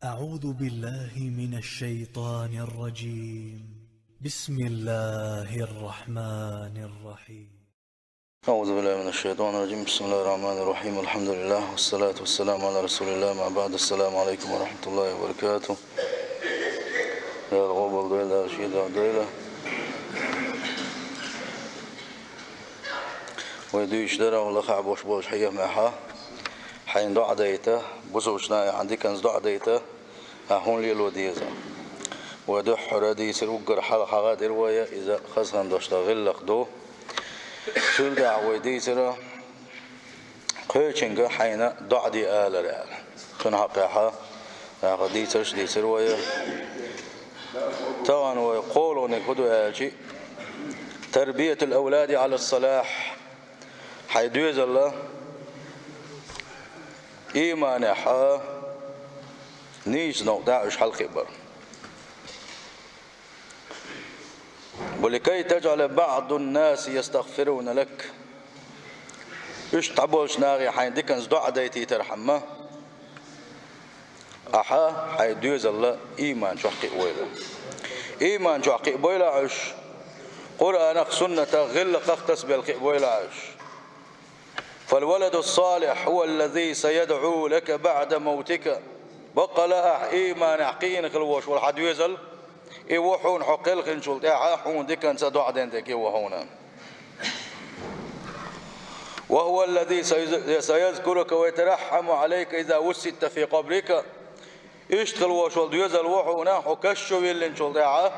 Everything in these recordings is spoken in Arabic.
أعوذ بالله من الشيطان الرجيم. بسم الله الرحمن الرحيم. أعوذ بالله من الشيطان الرجيم. بسم الله الرحمن الرحيم. الحمد لله والصلاة والسلام على رسول الله. مع بعد، السلام عليكم ورحمة الله وبركاته. يا الغوبل دويلة رشيد دويلة ويدو يشدرا والله خعب وشبوش حية معها حين دعا ديته بوسوشنا عندي كنز دعا ديته هون لي الوديزة ودو حرادي سروقر حلقة غادر ويا إذا خزن داشتا غلق دو سول دعوة دي سرا قيشنجا حين دعا دي آل رعال خن حقيقة دي سرش دي سر ويا طبعا ويقولوا نكدو آلشي تربية الأولاد على الصلاح حيدوز الله إيمان حا نيش نقطعش حلقي بر ولكي تجعل بعض الناس يستغفرون لك إيش تعبوش ناغي حين ديكنز دعا ديتي ترحمه أحا حيدوز الله إيمان شحقي ويلا إيمان شحقي ويلا عش قرآن سنة غل قختس بالقي ويلا عش فالولد الصالح هو الذي سيدعو لك بعد موتك بقى لا إيمان حقين خلوش والحد يزل يوحون حقل خنشلت حون ديكن سدع دندك يوحونا وهو الذي سيذكرك ويترحم عليك إذا وسدت في قبرك اشتغل وشل يزل وحونا حكشوا اللي شلت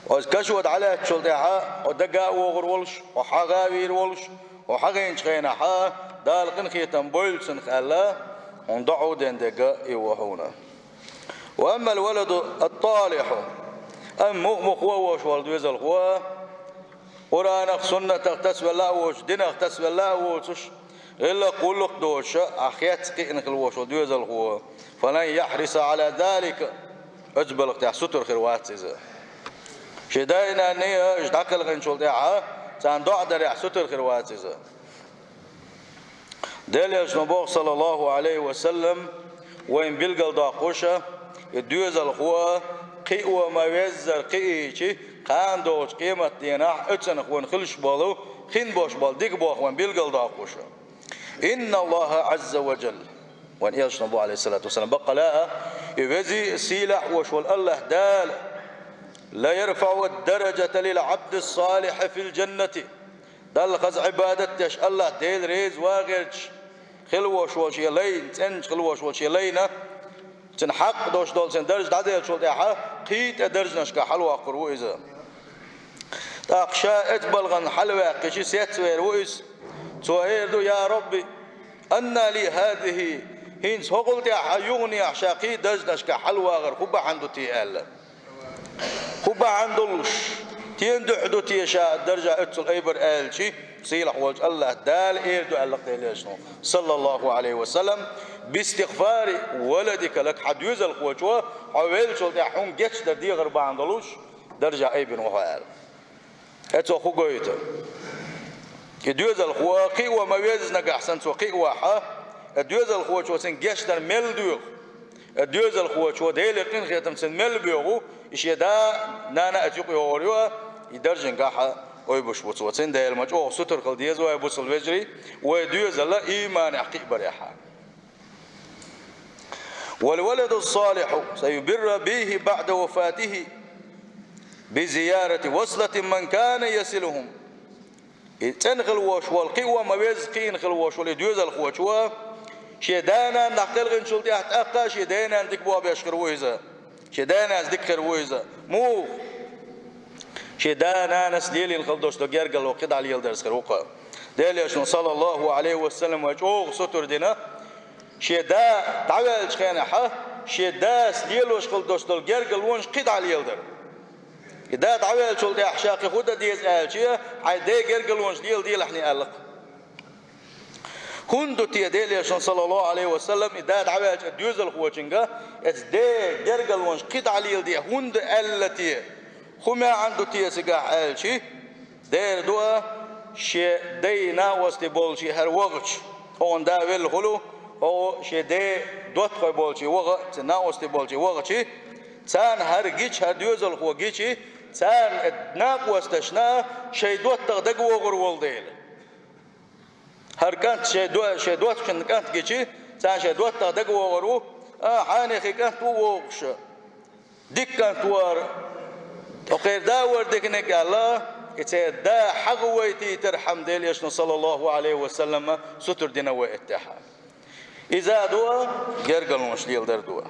وكشوت على تشلتها ودقا وغرولش وحغاوير ولش وحغين شخينا حا دالقن خيتم بولسن خلا وندعو دندقا يوحونا وأما الولد الطالح أم مخووش والدوز الخوا قرآن سنة تغتسب الله وش دين اغتسب الله وش إلا قلق دوش أخيات قئن خلوش والدوز الخوا فلن يحرص على ذلك أجبل اقتح ستر خروات إذا شدائنا أني اشتاقل غنشول دعا ساندع درع ستر خروات إذا دليل نبوغ صلى الله عليه وسلم وين بلقل داقوشة الدوز الخوا قي وما يزر قيشي قان دوش قيمة ديناح اتسن اخوان خلش بالو خين بوش بال ديك بو اخوان بلقل داقوشة إن الله عز وجل وان إيش نبوغ عليه الصلاة والسلام بقى لا يوزي سيلح وشوال الله دال لا يرفع الدرجة للعبد الصالح في الجنة دل خز عبادتش الله ديل ريز واغرش خلوش وشي لين تنش خلوش وشي لينا تن حق دوش دول سن درج دادل شول دحا قيت درج نشكا حلوة قرو إذا تاقشا اتبلغن حلوة قشي سيتوير وإس توهيردو يا ربي أن لي هذه هين سوقل دحا يغني عشاقي درج نشكا حلوة غير خبا عندو تيال خبا عندوش تيندحدو تيشا درجة اتسل ايبر آلشي سيلح وجه الله دال ايردو ألق ديليشنو صلى الله عليه وسلم باستغفار ولدك لك حد يزل خوشوا حويل شو دحون جتش در دي غرب عندلوش درجة ايبن وحال اتو خو قويته يدوزل خواقي وما يزنق احسن سوقي واحا الدوزل خوشوا سن جتش در مل دوغ الدوزل خوشوا ديلقين خيتم سن مل بيغو إشيدا نانا أتيقي هوريوا يدرجن قاحة ويبوش بوتسوتين دايل مجوه ستر قل ديز ويبوص الوجري ويدوز الله إيمان يحقيق بريحا والولد الصالح سيبر به بعد وفاته بزيارة وصلة من كان يسلهم تنخل وش والقوة ما بيزقين خل وش والدوز الخوشوا شيدانا نقل غنشل دي أحتاقا شيدانا ندكبوا بيشكروه شدانا ذكر ويزا مو شدانا نسليل الخلدوش دقير قال وقد على يلدرس خروقه دليل صلى الله عليه وسلم وجوه ستر دينا شدا تعال شخينا ح شدا سليل وش خلدوش دقير قال وش قد على يلدر إذا تعال شو ده أحشاق خود ديز أشياء عيدا غير قال وش ديل ديل إحنا ألق هندو تيديل صلى الله عليه وسلم إذا تعال ديوزل خوشنجا إزدي جرجل ونش قد عليه دي هند التي خما عنده تيسجع ألشي دير دوا شيء دينا واستبول شيء هر وقت هون داول خلو او شده دوت خوي bolchi وغا تناوستي bolchi وغا چي تان هر گيچ هر ديوزل خو گيچي تان ناق واستشنا شي دوت تغدق وغر ولديل هر كانت شي دوت كانت گيچي تان شي دوت تغدق وغرو حاني خي كانت وغش ديك كانت وار وغير داور ديكنك الله دا حغويتي ترحم ديل يشن صلى الله عليه وسلم ستر دينا واتحاد إذا دوا جرجل مشليل در دوا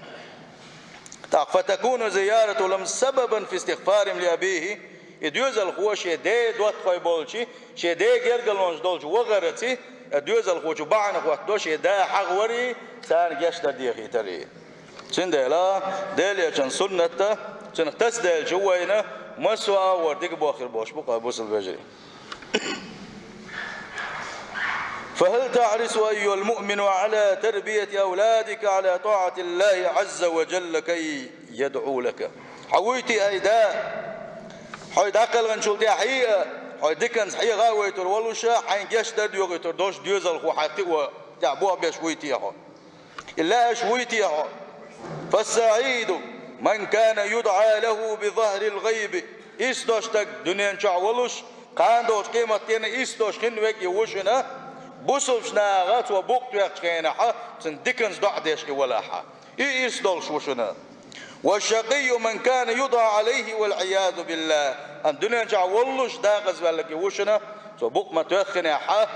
فتكون زيارة لهم سببا في استغفارهم لأبيه يدوز الخوش يدي دوت خوي بولشي شيدي جرجل مش دولش وغرتي يدوز الخوش بعنا خوات دوش يدا حغوري سان جشتر ديخي تري سندلا ديل يشن سنة سن تسدل جوينا مسوا وردك بآخر باش بقى بوصل بجري فهل تعرس أيها المؤمن على تربية أولادك على طاعة الله عز وجل كي يدعو لك حويتي أيدا حويت أقل غنشولتي حقيقة حويت دكان حقيقة غاويتر والوشا حين جاش درد يوغيتر دوش ديوزل خو حقيقة تعبوها بيشويتي أخو إلا أشويتي أخو فالسعيد من كان يدعى له بظهر الغيب إستوشتك دنيا نشعولوش كان دوش قيمة تينا إستوش خنوك يوشنا بوسوش ناغات وبوقت يخشينا حا سندكنز دعديش ولا حا إستوش وشنا والشقي من كان يدعى عليه والعياذ بالله الدنيا نشعولوش داغز بالك يوشنا وبوق ما تيخنا حا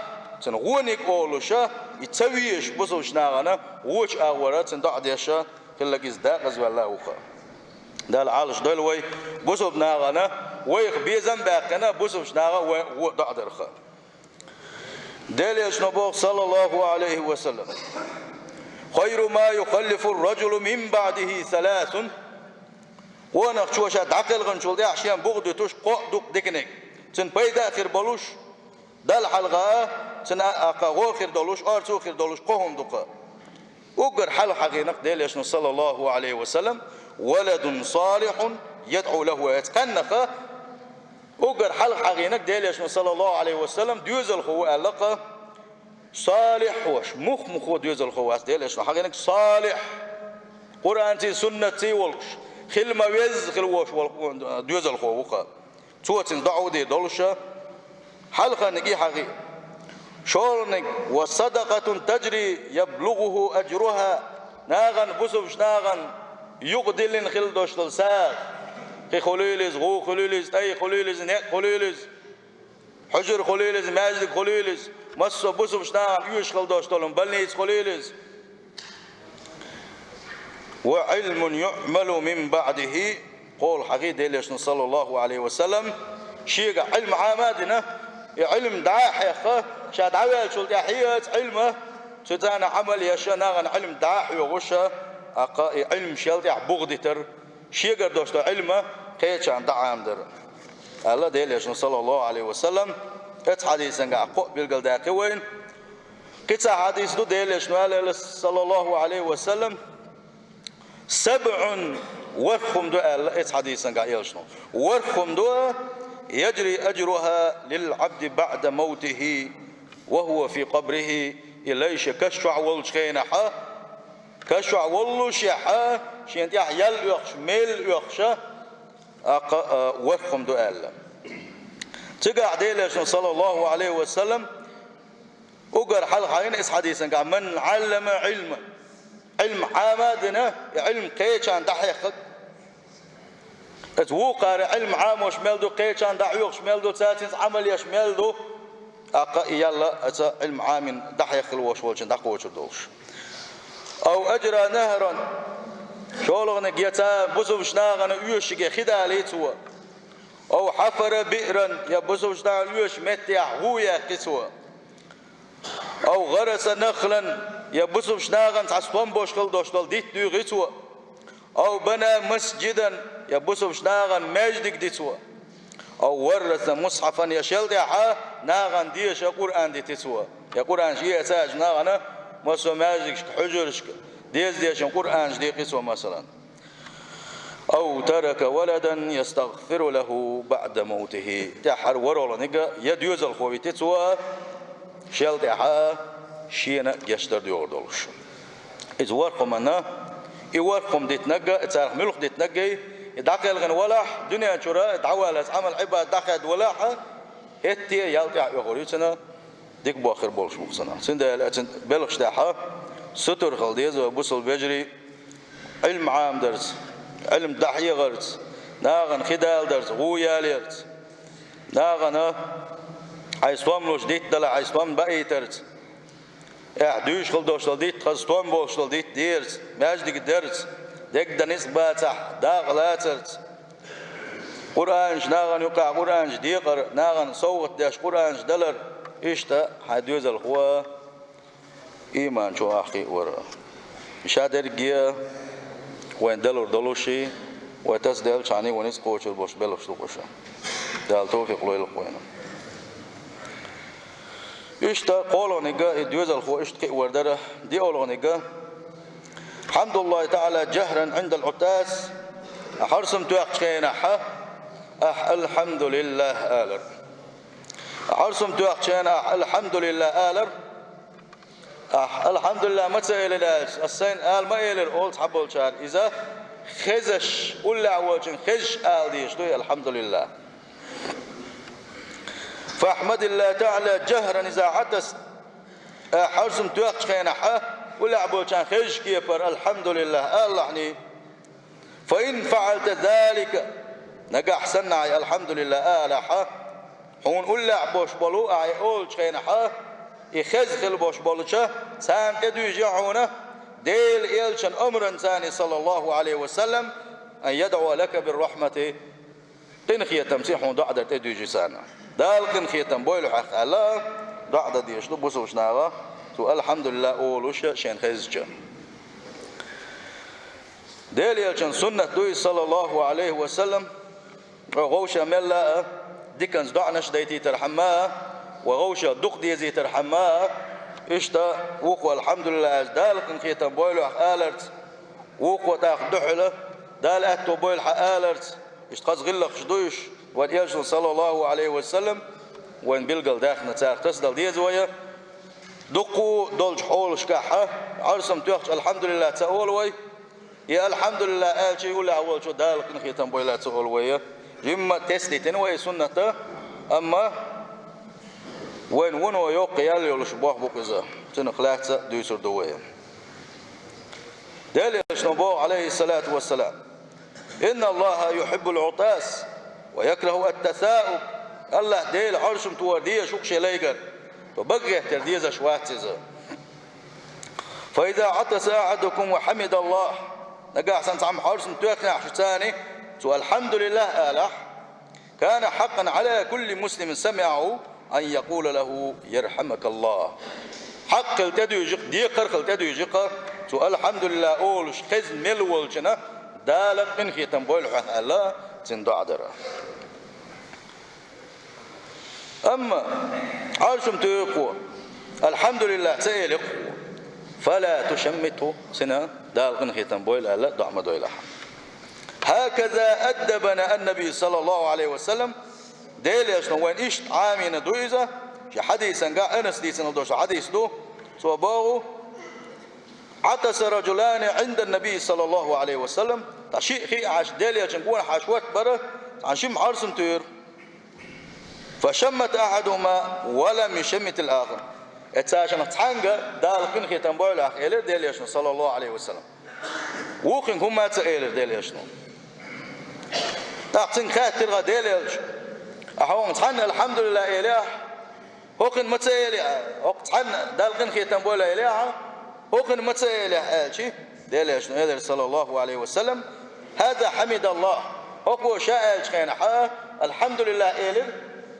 سنغونيك أولوشا يتسويش بوسوش ناغانا ووش أغورات سندعديشا كلك إزداغز بالله وخا دال عالش دلوي بوسوب ناغانا ويخ بيزن باقنا بوسوب ناغا ودعدرخا دال يشنبوغ صلى الله عليه وسلم خير ما يخلف الرجل من بعده ثلاث ونخشوشا دعقل غنشول دي عشان بغد توش قوق دكنك تن بيدا خير بلوش دال حلقا تن اقا خير دولوش ارسو خير دولوش قوهم دقا وقر حل حقينق دال يشنو صلى الله عليه وسلم ولد صالح يدعو له ويتقنق وقر حل حقينك ديل يشنو صلى الله عليه وسلم ديوز الخو ألقى صالح وش مخ ديوز الخو ديل يشنو حقينك صالح قرآن تي سنة تي والش خل ما ويز خل وش ديوز الخو وقا توتن دعو دي دولشة حلقة نجي حقي شورنك وصدقة تجري يبلغه أجرها ناغن بوسوش ناغن يقدلن خل دوشتل ساق خي خليلز غو خليلز اي خليلز نيك خليلز حجر خليلز ماجد خليلز مصو بوسو شنام يوش خل دوشتلن بلنيز خليلز وعلم يعمل من بعده قول حقيد ليش صلى الله عليه وسلم شيء علم عامادنا علم داحيخ شاد عوال شلت حيات علمه ستانا عمل يشناغن علم داحي وغشه علم شلت بغدتر شيء قردوشتو علمه قيتشان دعام در الله ديليش صلى الله عليه وسلم ات حديثن قو بالقل داقي وين قيتا حديث دو ديليش نوال صلى الله عليه وسلم 7 ورخم دو ات حديثن قا يلشنو ورخم دو يجري أجرها للعبد بعد موته وهو في قبره إليش كشع والشخينحا كشع والشحا شين يحيل يخش ميل يخشى ورخم دو تقع ديلش صلى الله عليه وسلم أقر حلقين إس حديثا من علم علما علم عامادنا علم قيتشان دحيق اتوقع علم عام وشمالدو قيتشان دحيق شمالدو تاتينز عمل يشمالدو يلا أتا علم عام دحيق الوش دحوش الدوش أو أجرى نهرا شولغنك يتا بوسوش ناغن يوشك خداليتوا أو حفر بئرا يا بوسوش ناغن يوش متيح هويا قسوا أو غرس نخلا يا بوسوش ناغن تعصبان بوشخل دوشتل ديت ديغيتوا أو بنى مسجدا يا بوسوش ناغن ماجدك ديتوا أو ورث مصحفا يشلد حا ناغن ديش قرآن ديتوا يا قرآن شيء أساج ناغن مسو ماجدك حجرشك ديش قرآن دي قسوا مثلا أو ترك ولدا يستغفر له بعد موته تحر ورول نجا يديوز الخوي تتوا شلد حا شينا جشتر ديور دولش إذ ورقمنا يورقم ديت نجا تعرف ملخ ديت نجي داخل غن ولاح دنيا شراء دعوة عمل عباد داخل ولاحة هتي يالتع يخرجنا ديك بآخر بولش مخصنا سند بلغش تاعها ستر خلديز وبوصل بجري علم عام درس علم دحية غرس ناغن خدال درس غويا ليرس ناغن عيسوام لوش ديت دلا عيسوام بقي ترس دوش خلدوش ديت خستوام بولش ديت ديرس ماجدك درس ديك دنيس باتح داغلاترس قرآنش ناغن يقع قرآنش ديقر ناغن صوت داش قرآنش دلر إشتا حديوز الخوا إيمان شو أحكي ورا شادر جيا وين دلور دلوشي وتصدل شاني ونس قوش البوش بلوش لقوشا دال توفيق لو القوينا إشتا قولوا نجا يديوز الخوا إشتكي وردره دي أولو نجا الحمد لله تعالى جهرا عند العتاس حرسم توقشينا الحمد لله آلر حرسم توقشينا الحمد لله آلر الحمد لله ما تسأل الآس السين آل ما إلر أول حبول شار إذا خزش ولا عوجن خش آل ديش الحمد لله فأحمد الله تعالى جهرا إذا عتس حرسم توقشينا ولا عبول شان خش كيفر الحمد لله الله يعني فإن فعلت ذلك نجا حسنا الحمد لله آلحة هون ولا عبوش بلو أول شيء نحا يخز البوش بلوشة سان تدوج عونه ديل إلشن أمر ثاني صلى الله عليه وسلم أن يدعو لك بالرحمة قنخية تمسيح ضعدة تدوج سانا دال قنخية بويلو حق الله ضعدة ديش بوسوش ناغا تو الحمد لله أولوش شين خزجة ديل إلشن سنة دوي صلى الله عليه وسلم وغوشة ملا ديكنز دعنش ديتي ترحمها وغوشة دق ديزي ترحمها إشتا وقوى الحمد لله دال قنخية بويلو حق آلرت وقوى تاخ دحلة دال أهتو بويل حق آلرت إشتقاز غلق شدوش والإلشن صلى الله عليه وسلم وين بلقل داخل تاخ تسدل ديزوية دقو دولج حول شكاحة عرسم توخش الحمد لله تأولوي يا الحمد لله آلشي ولا أول شو دال قنخية بويلة تأولوية جمع تسلي تنوي سنة أما وين ونو يوق يالي ولا شبوح بوكزا تنخلاحة دويسر دوية دالي شنبو عليه الصلاة والسلام إن الله يحب العطاس ويكره التثاؤب الله ديل عرشم توردية شوكشي ليقر وبقى ترديزة شواتزة فإذا عطس أحدكم وحمد الله نقع سنت عم حرسم توقع عشتاني سو الحمد لله آلح كان حقا على كل مسلم سمعه أن يقول له يرحمك الله حق التدويجق ديقر التدويجق سو الحمد لله أولش خز ملولشنا دالك من خيتم بويل حق الله تندعدر أما عرشم توقع الحمد لله سيلق فلا تشمته سنة دالغن ختم بويل ألا دعم دويلة هكذا أدبنا النبي صلى الله عليه وسلم ديل يشنو وين إشت عامين دويزة في حديثا قا أنس دي سنة حديث دو سوى باغو عطس رجلان عند النبي صلى الله عليه وسلم تشيء خي عاش ديل يشنقون حاشوات برا عن شم عرسم تير فشمت أحدهما ولم يشمت الآخر اتساشن تحنجا دال قن ختم بويل أخ إلر ديل يشنو صلى الله عليه وسلم وقن هم ما تسألر ديل يشنو تحسن خاطر غا ديل يش أحوان تحن الحمد لله إله وقن ما تسأل وقت تحن دال قن ختم بويل إله وقن ما تسأل شيء ديل يشنو إلر صلى الله عليه وسلم هذا حمد الله هو شاء خينا الحمد لله إلر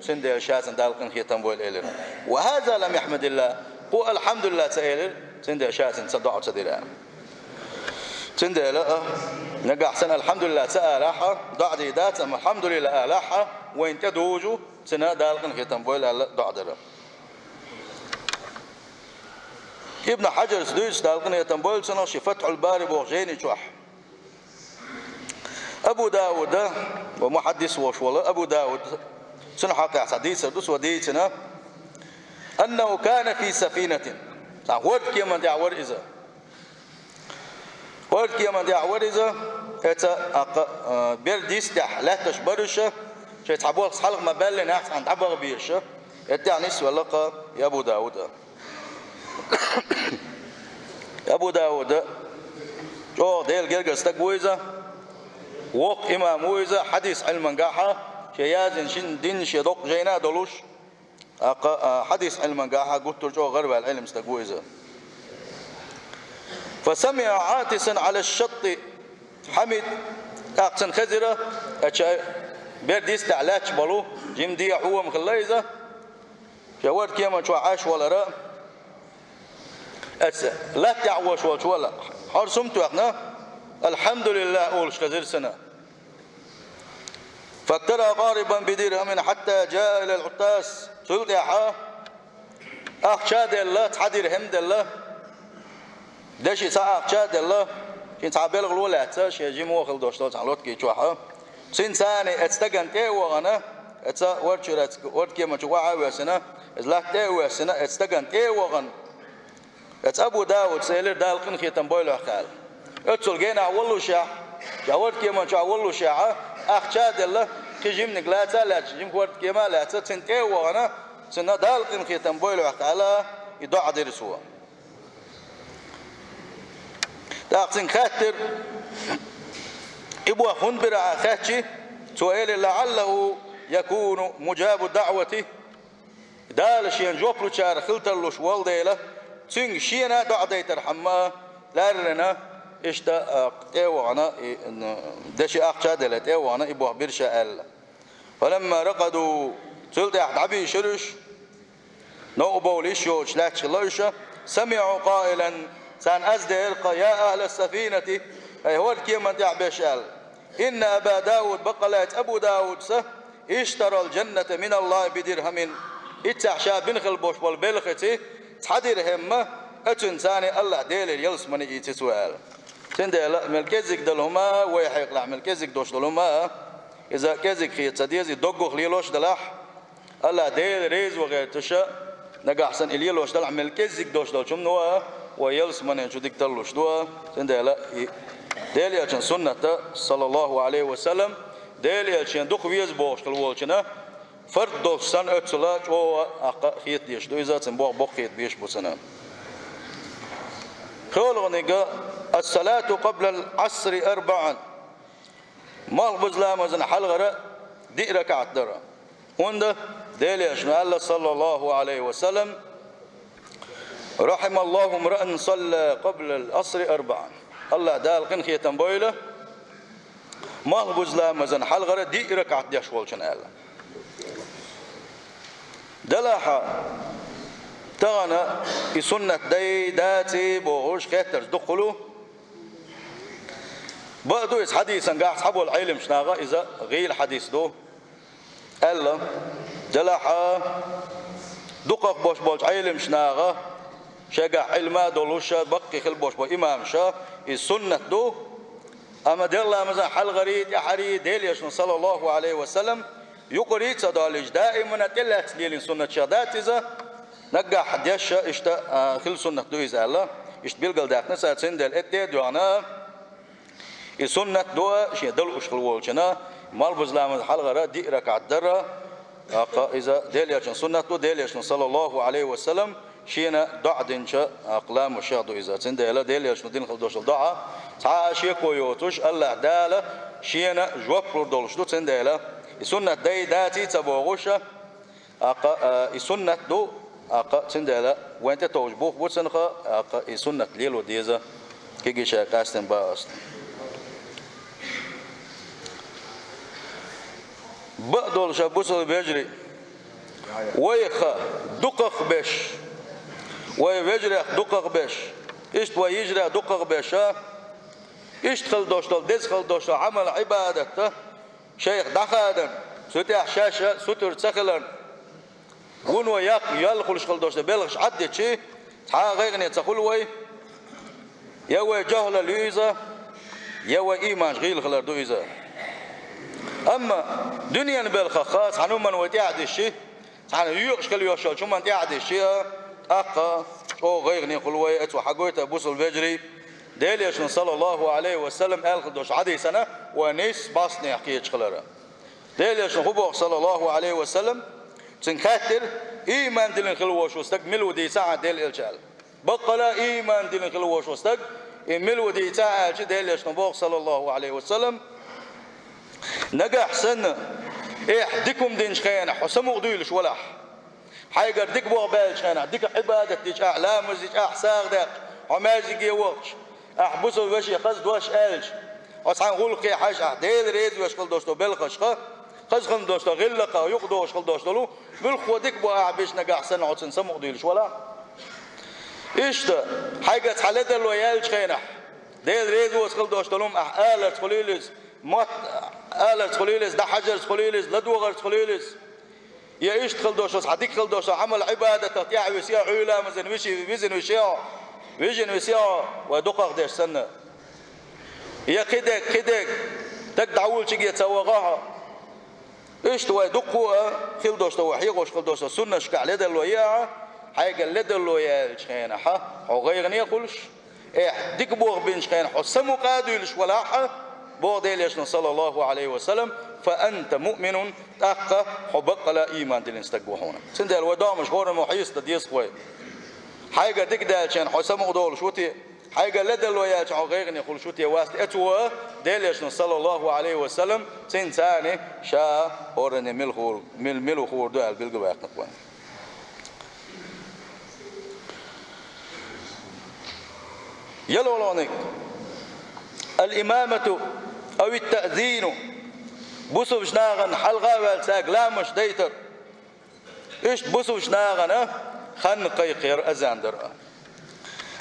سندل شاسن دالقن ختم بول إلر وهذا لم يحمد الله هو الحمد لله تإلر سندل شاسن صدعوا تديران سندل نجا أحسن الحمد لله تألحها ضع ديدات أما الحمد لله ألحها وين تدوجوا سنا دالقن ختم بول ألا ضع درا ابن حجر سدوس دالقن ختم بول سنا شفتح الباري بوغجيني شوح أبو داود ومحدث وشوله أبو داود سنة حقيقة حديث دوس وديتنا أنه كان في سفينة تعود كما تعود إذا ورد كيما دي عوريزة اتا بيرديس تح لا تشبرشة شيء تعبوا حلق ما بالي ناس عند عبر بيرشة يعني سؤالك يا أبو داود يا أبو داود جو ديل جرجس تقويزة وق إمام ويزة حديث علم قاحة شيازن شن دين شدق جينا دلوش حديث علم قاحة قلت جو غرب العلم استقويزة فسمع عاتسا على الشط حمد أقسن خزرة بيرديس تعلاش بلو جيم دي هو مخليزة جواد كيما شو عاش ولا رأ لا تعوش ولا حرسمت احنا الحمد لله أولش خزر سنة فاقترى قاربا بدرهم حتى جاء إلى العتاس سلطحا أخشاد الله تحدير حمد الله دشي ساعة أخشاد الله شين تعبير غلولة شيء جيمو خل دوشتو تعلوت كي شوحا سين ثاني استجن تيو أنا أتا ورد كيما شو عاوسنا إزلاك تيو سنة استجن تيو غن أبو داود سيلر دالقن خيتم بويلو خال أتصل جينا أولو شاع جاورد كيما شو أولو شاع أخشاد الله كجيم نقلاتا لا جيم ورد كيما لا تسن تيو أنا سنة دالقن خيتم بويلو خال يدعى درسوا تاقسن خاطر إبوه خنبر خاتشي سؤال لعله يكون مجاب دعوته دال شين جوبلو شار خلتلوش والديله تين شينا دعدي ترحمه لارنا اشتا ايوانا دشي اخشادلت ايوانا إبوه برشا ال فلما رقدوا سلطة عبي شرش نوبوا ليشوش لا تشلوشة سمعوا قائلا سان أزدهر يا أهل السفينة أي هو كيما تعبش قال إن أبا داود بقلات أبو داود اشترى الجنة من الله بدرهم اتعشى بنخل بوش والبلختي تحدر همه أتنساني الله ديل يلس من يتسوال تندل ملكزك دلهما ويحيق لع ملكزك دوش دلهما إذا كزك خيط سديزي دوغو خليلوش دلح الله ديل ريز وغير تشا نقاحسن إليلوش دلح ملكزك دوش دل شمنوا ويلس من يجودك تلوش دوا تندل ديل يلشن سنة صلى الله عليه وسلم ديل يلشن دوخ ويز بوش كالوالشنا فرد دوش سن أتسلاج وهو أقا خيط ديش دو إذا تنبوغ بوغ خيط بيش بسنا خولغنيقا الصلاة قبل العصر 4 مال بزلام وزن حلغرة دي ركعت درة ونده ديل يلشن الله صلى الله عليه وسلم رحم الله امرأ صلى قبل العصر 4 الله دال قن خيتن بويله مال بزلام وزن حلغرة دي ركعت ديش والشن الله دلاحة تغنى سنة دي داتي بوغوش خيتر دخلوا بعدو يس حديثا قاعد صحبوا العلم شناغا إذا غير حديث دو ألا دلاحة دقق بوش بوش علم شناغا شاقع علما دولوشا بقي خل بوش بو إمام شا السنة دو أما ديلا مزا حل غريد يا حري ديل يشن صلى الله عليه وسلم يقريت صدالج دائما تلات ليل سنة شادات إذا نقع حديش اشتا خل سنة دو إذا الله اشت بيلقل داخنا ساتسين دل اتد وانا السنة دو شي دل اشخل والشنا مال بزلام حل غريد دي ركعت درة إذا ديل يشن سنة دو ديل يشن صلى الله عليه وسلم شينا دعدن شا أقلام وشاهدوا إذا تندل ديل يشن دين خلدوش الدعاء تعا شيكو يوتوش الله دالة شينا جواب دولش دو تندل السنة داي داتي تبوغوشة السنة دو تندل وانت توجبوه بوتسنخة السنة ليلو ديزا كيجي شاكاستن باست بقدول شابوسل بيجري ويخا دقق بش ويجري دقق بش إشت ويجري دقق بش إشت خل دوشتل دز خل دوشتل عمل عبادته شيخ دخادن ستح شاشة ستر سخلن ون وياق يالخلش خل دوشتل بلغش عدي شيء تحا غيغني تقول وي يوي جهل ليزا يوي إيمان غيل خلر دويزا أما دنيا بالخ خاص حنوم من وديعد الشيء حنا يوقش كل يوشل شو من ديعد الشيء أقا أو غيرني خلوي أتو حقويت أبوس الفجري ديليشن صلى الله عليه وسلم الخدوش حديثنا ونيس باصني يحكي خلرا ديليشن خبوخ صلى الله عليه وسلم تنكتر إيمان دلن خلوش واستقمل ودي ساعة ديل الجال بقلا إيمان دلن خلوش واستق إمل ودي ساعة ديليشن خبوخ صلى الله عليه وسلم نجح سنة إحدكم دين شخينا حسمو غديلش ولاح حيقر ديك بوغبال شخينا ديك عبادة ديك أعلام ديك أحساغ ديك عمازي جي وقش أحبسوا وشي قصد وش ألش أصحان غلقي حاجة ديل ريد وش قل دوستو بالخشقة قصد خل دوستو غلقة ويقدوش قل دوستو له بالخو ديك بو أعبش نجح سنة عطسن سمو غديلش ولاح إيش ده حيقر تحلت الويال شخينا ديل ريد وش قل دوستو لهم أحالة خليلز مات آلة خليلز ده حجر خليلز لدوغر خليلز يا إيش تخلدوش حديك خلدوش عمل عبادة تطيع وسيا عيلا مزن وشي بيزن وشيا ويجن وسيا ودقق ديش سنة يا كدك تقدعول شيء يتسوقها إيش توي دقوا خلدوش توحيقوش خلدوش سنة شكع لدى الوياع حاجة لدى الوياع شخينا حا أو غيرني يقولش إيه ديك بوغ بين شخينا حسمو قادولش ولا حا بوديليشن صلى الله عليه وسلم فأنت مؤمن أقى حبق لا إيمان دلين استقبحونا سند الوداع مش غور محيص تديس خوي حاجة ديك دالشان حسام غدول شوتي حاجة لدى الويات عن غيرني يقول شوتي واست أتوا ديليشن صلى الله عليه وسلم سن ثاني شا هورني ملخور خور دال بالجواق نقوان يلولونك الإمامة أو التأذين بوسوش ناغن حلقة والساقلامش ديتر إيش بوسوش ناغن خنقي قير أزاندر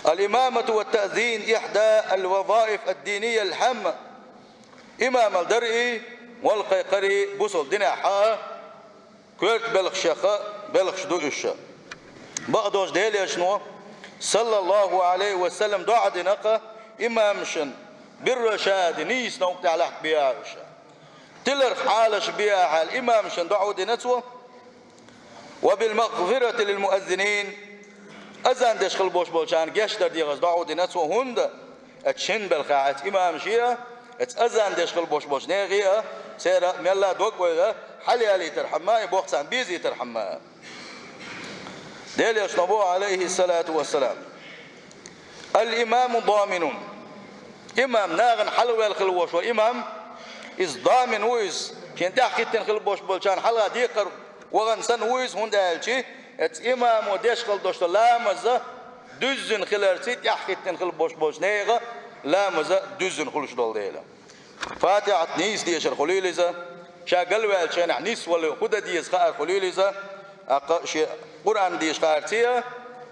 الإمامة والتأذين إحدى الوظائف الدينية الهامة إمام الدرئي والقيقري بوسل ديناحا كورت بلخش دوشة بقدوش ديلي شنو صلى الله عليه وسلم دعا ديناقا إمامشن بالرشاد نيس نوقت على بيعش تلر حالش بيع الإمام شن دعوة نتوه وبالمغفرة للمؤذنين أذان دشخل بوش بولشان جشتر دي غز دعوة نتوه هند اتشن بالخاعت إمام شيئا أذان دشخل بوش نيغيا سيرا ميلا دوق حالي علي ترحمه بوقتان بيزي ترحمه ديل يشنبوه عليه الصلاة والسلام الإمام ضامن إمام ناغن حلوة الخلوش وإمام إز ضامن ويز كنت أحكيتن خلبوش بولشان حلقة ديقر وغنسان ويز هون دالشي ات إمام وديش خلدوش لامزة دزن خلرسيت يحكيتن خلبوش بولش نيغة لامزة دزن خلوش دول ديلا فاتحة نيس ديش الخليلزة شا قلوة الشانح نيس ولا خودة ديش خاء خليلزة قرآن ديش خارتية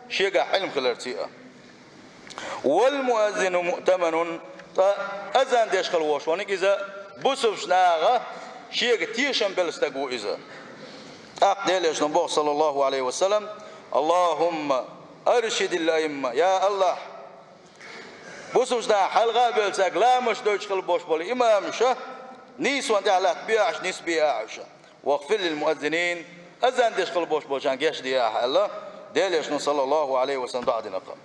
شيقا حلم خلرسية والمؤذن مؤتمن أذان ديش خلوش وانك إذا بوسوش ناغا شيء تيشن بلستقو إذا أقديلش نبوه صلى الله عليه وسلم اللهم أرشد الأئمة يا الله بوسوش نا حلقة بلسك لا مش دوش خلبوش بولي إمام شا نيس وانت على بيعش نيس بيعش واغفر للمؤذنين أذان ديش خلبوش بولشان جيش دياح الله ديلش صلى الله عليه وسلم بعدنا قام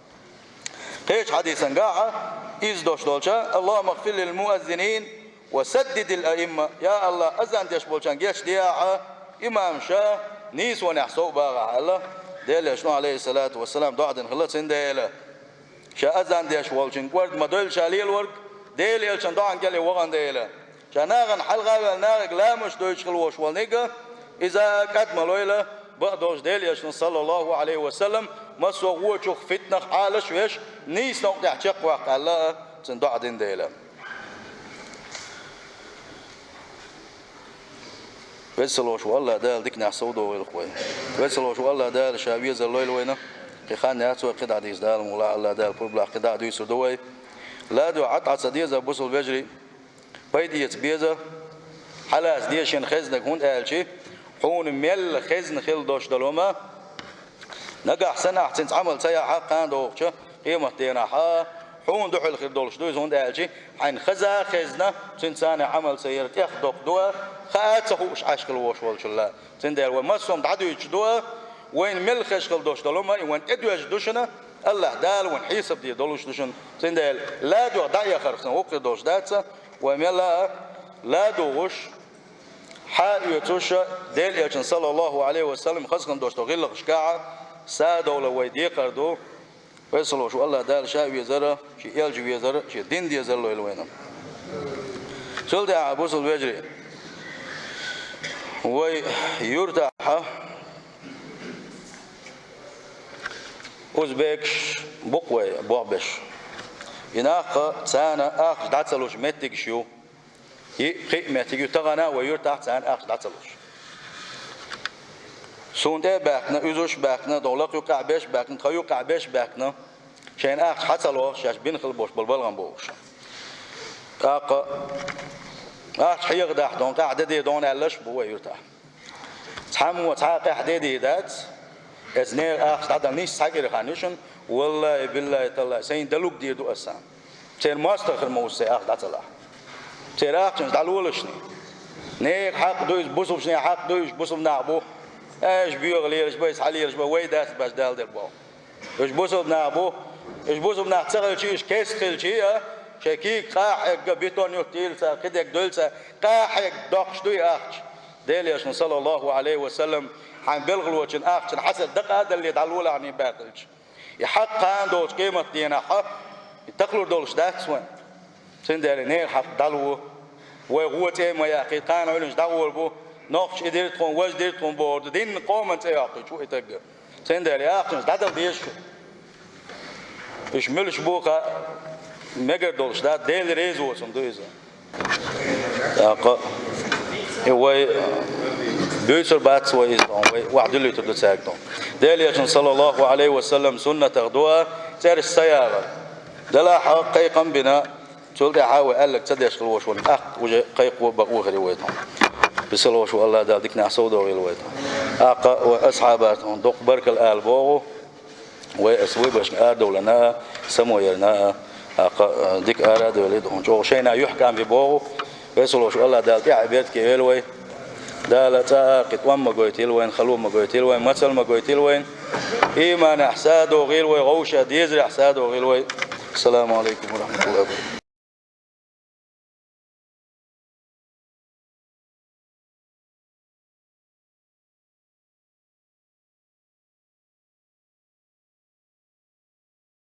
قيش حديثا قاعة إز دوش دولشا اللهم اغفر للمؤذنين وسدد الأئمة يا الله أذان ديش بولشان جيش دياعة إمام شا نيس ونحسو باغا الله ديل شنو عليه الصلاة والسلام دعدن خلص ديله شا أذان ديش بولشان ورد ما دول شاليل ورد ديل يلشان دعان قالي وغان ديله شا ناغن حلقة والناغك لا مش دوش خلوش والنيقة إذا كانت ملويلة بقدوش ديل يشن صلى الله عليه وسلم مسو غوشوخ فتنة حالش ويش نيس نوقع تشق واقع الله تندعدن ديله ويسلوش والله دال ديك نحسودو ويلخوي ويسلوش والله دال شابيز الليل وينه خان ياتو قد عديس دال مولا الله دال بلا قد عديس دوي لا دو عط صديزه بوسل بجري بيديت بيزه حلاس ديشن خزنك هون قالشي حون ميل خزن خل دوش دلوما نجح سنه احسن عمل سيا حقان دوخشه قيمه دينا ها حون دحل خير دولش دوز هون قالشي حين خزا خزنه سنه عمل سير ياخدق دوا خاتخوش عشق الوش والشلا تندل ومسهم تعدو يجدوا وين ملخش خل دوش دلوما وين ادوج دوشنا الله دال ونحسب دي دولش دشن سندال لا دو دايا خرفنا وقت دوش داتsa وملا لا دوش حايتوش دل يجن صلى الله عليه وسلم خصكم دوش تغيل خشكاعه سادوله ويدي قردو ويصلوا شو الله دال شاوي زرا شي يلجي زرا شي دين دي زرا لوينم سولد ابو سل وجري ويرتاح أوزبكش بقوي بوعبش يناق سانا أخ دعتلوش متك شو يقي متك تغنا ويرتاح سانا أخ دعتلوش سونده باقنا أزوش باقنا دولق يقع بش باقنا خيو يقع بش باقنا شين أخ حتلوش شاش بين خلبوش بالبلغم بوش أخ حيق داح دون قاعدة دي دون علش بوي يرتاح تحمو تحقق حديدي ذات ازنير اخ هذا نيش ساجر خانيشن والله بالله تعالى سين دلوك دي دو اسام تير ماستر خرموسي اخ داتلا تير اخ دالولشني نيك حق دوز بوسوفشني حق دوز بوسوف نابو ايش بيغليش بيس عليش بوي داس باش دال دبو ايش بوسوف نابو ايش بوسوف نحتسغل شي ايش كيسخل شي شكي قاحق بيتون يوتيلسا كدك دولسا قاحق دوقش دوي اخ ديليش صلى الله عليه وسلم حن بلغ وجن أخشن حسد دق هذا اللي دلول عني باقلش يحق عنده قيمة دينا حق يتقلوا دولش داكس وين سندال نير حق دلو وقوتي ما يأخي كان علنش دول بو نقش إديرتهم وش ديرتهم بورد دين قومن تياقي شو يتقل سندال يأخشن دادل ديش إيش ملش بوكا مجر دولش داد ديل ريزو سندويزا ياقا هو بيوتر بات ويزدون وعدلوا تدساقدون دليل صلى الله عليه وسلم سنة تغدوها سير السيارة دلا حقيقا بنا تولد حاول قال لك تدش الوش والأخ وجه قيق وبقوا غريوتهم بسلوا شو الله دال ديك نحسوده ويلويتهم أقا وأصحاباتهم دق برك الألبوغ وأسوي باش آدوا لنا سمو يرنا أقا ديك أراد ولدهم جو شينا يحكم في بوغ بسلوا شو الله دال تعبير كيلوي دالتا قطوان مقويتيل وين خلوم مقويتيل وين مثل مقويتيل وين إيمان أحساد وغيل وغوشة ديزر أحساد وغيل وين السلام عليكم ورحمة الله وبركاته.